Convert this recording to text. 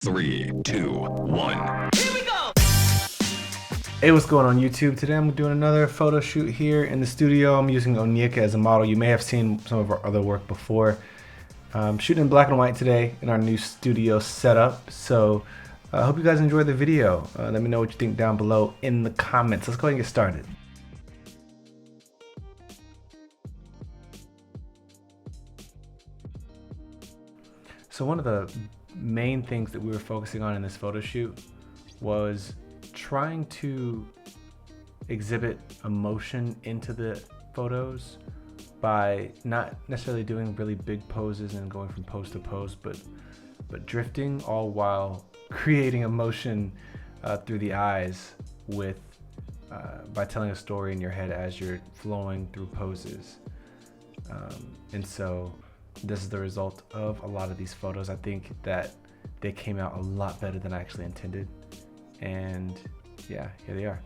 3, 2, 1. Hey, what's going on YouTube? Today I'm doing another photo shoot here in the studio. I'm using Onyeka as a model. You may have seen some of our other work before. Shooting in black and white today in our new studio setup. So I hope you guys enjoyed the video. Let me know what you think down below in the comments. Let's go ahead and get started. So one of the main things that we were focusing on in this photo shoot was trying to exhibit emotion into the photos by not necessarily doing really big poses and going from pose to pose, but drifting, all while creating emotion through the eyes with by telling a story in your head as you're flowing through poses. And so this is the result of a lot of these photos. I think that they came out a lot better than I actually intended. And yeah, here they are.